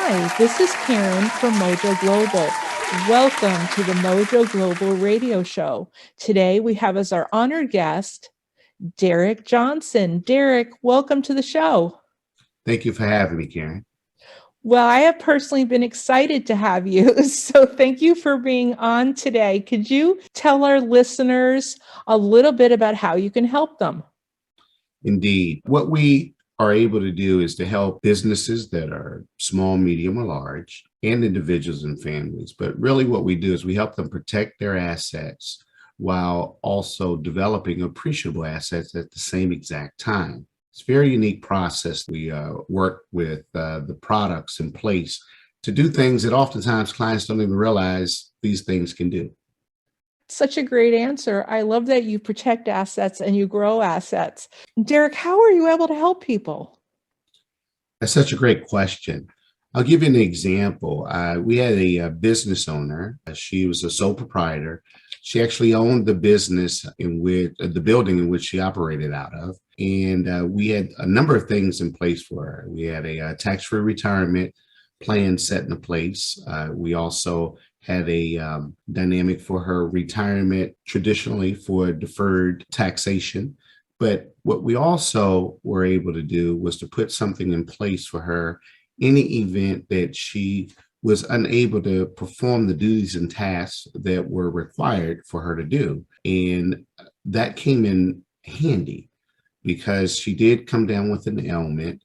Hi, this is Karen from Mojo Global. Welcome to the Mojo Global Radio Show. Today we have as our honored guest, Derrick Johnson. Derrick, welcome to the show. Thank you for having me, Karen. Well, I have personally been excited to have you. So thank you for being on today. Could you tell our listeners a little bit about how you can help them? Indeed. What we are able to do is to help businesses that are small, medium, or large, and individuals and families. But really, what we do is we help them protect their assets while also developing appreciable assets at the same exact time. It's a very unique process. We work with the products in place to do things that oftentimes clients don't even realize these things can do. Such a great answer. I love that you protect assets and you grow assets. Derrick, how are you able to help people? That's such a great question. I'll give you an example. We had a business owner. She was a sole proprietor. She actually owned the business in which the building in which she operated out of. And we had a number of things in place for her. We had a tax-free retirement plan set in place. We also had a dynamic for her retirement, traditionally for deferred taxation. But what we also were able to do was to put something in place for her any event that she was unable to perform the duties and tasks that were required for her to do. And that came in handy because she did come down with an ailment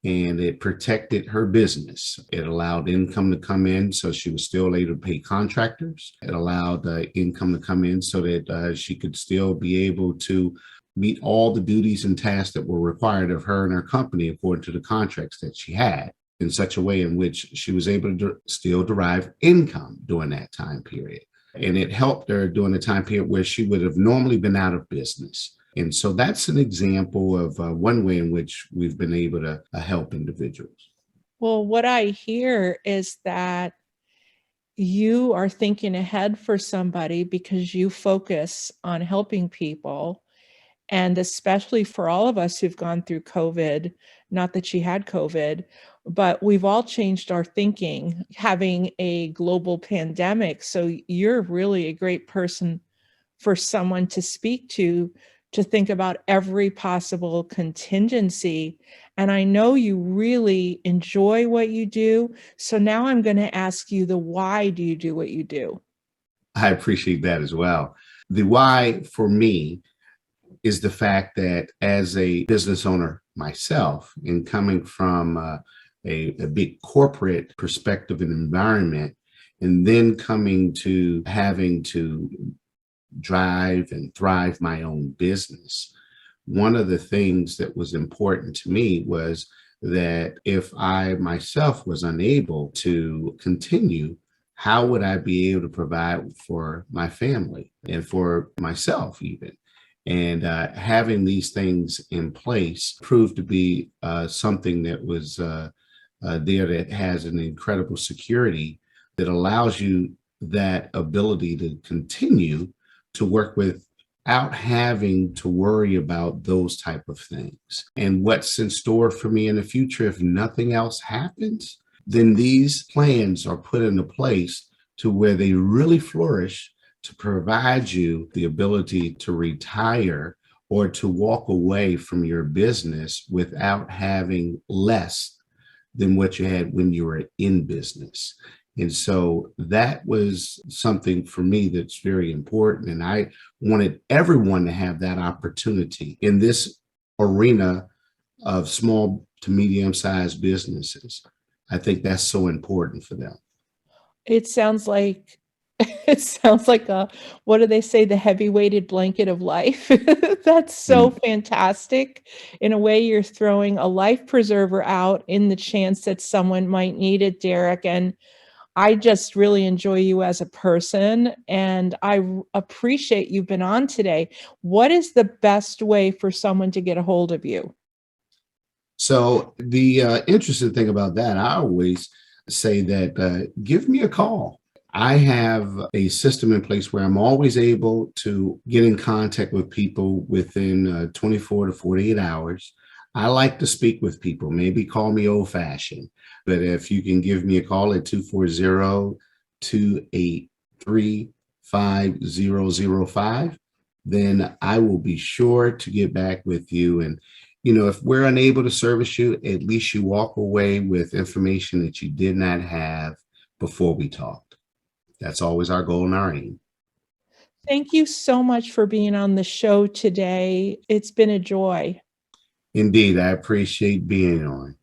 and it protected her business. It allowed income to come in so she was still able to pay contractors. It allowed income to come in so that she could still be able to meet all the duties and tasks that were required of her and her company according to the contracts that she had, in such a way in which she was able to still derive income during that time period. And it helped her during the time period where she would have normally been out of business. And so that's an example of one way in which we've been able to help individuals. Well, what I hear is that you are thinking ahead for somebody because you focus on helping people. And especially for all of us who've gone through COVID, not that she had COVID, but we've all changed our thinking, having a global pandemic. So you're really a great person for someone to speak to think about every possible contingency. And I know you really enjoy what you do. So now I'm going to ask you the why do you do what you do? I appreciate that as well. The why for me is the fact that as a business owner myself, and coming from a big corporate perspective and environment, and then coming to having to drive and thrive my own business, one of the things that was important to me was that if I myself was unable to continue, how would I be able to provide for my family and for myself even? And having these things in place proved to be something that was there that has an incredible security that allows you that ability to continue to work without having to worry about those type of things. And what's in store for me in the future, if nothing else happens, then these plans are put into place to where they really flourish to provide you the ability to retire or to walk away from your business without having less than what you had when you were in business. And so that was something for me that's very important. And I wanted everyone to have that opportunity in this arena of small to medium-sized businesses. I think that's so important for them. It sounds like it sounds like a, what do they say, the heavy weighted blanket of life. That's so Mm. fantastic. In a way, you're throwing a life preserver out in the chance that someone might need it, Derrick. And I just really enjoy you as a person, and appreciate you've been on today. What is the best way for someone to get a hold of you? So the interesting thing about that, I always say that give me a call. I have a system in place where I'm always able to get in contact with people within 24 to 48 hours. I like to speak with people. Maybe call me old fashioned, but if you can give me a call at 240-283-5005, then I will be sure to get back with you. And, if we're unable to service you, at least you walk away with information that you did not have before we talked. That's always our goal and our aim. Thank you so much for being on the show today. It's been a joy. Indeed, I appreciate being on.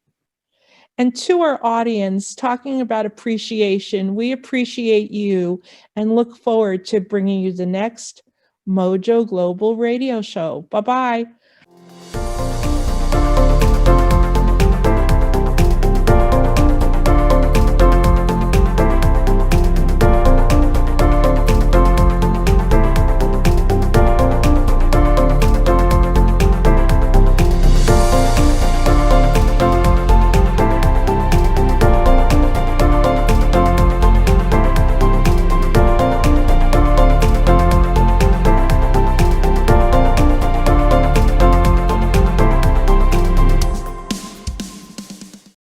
And to our audience, talking about appreciation, we appreciate you and look forward to bringing you the next Mojo Global Radio Show. Bye bye.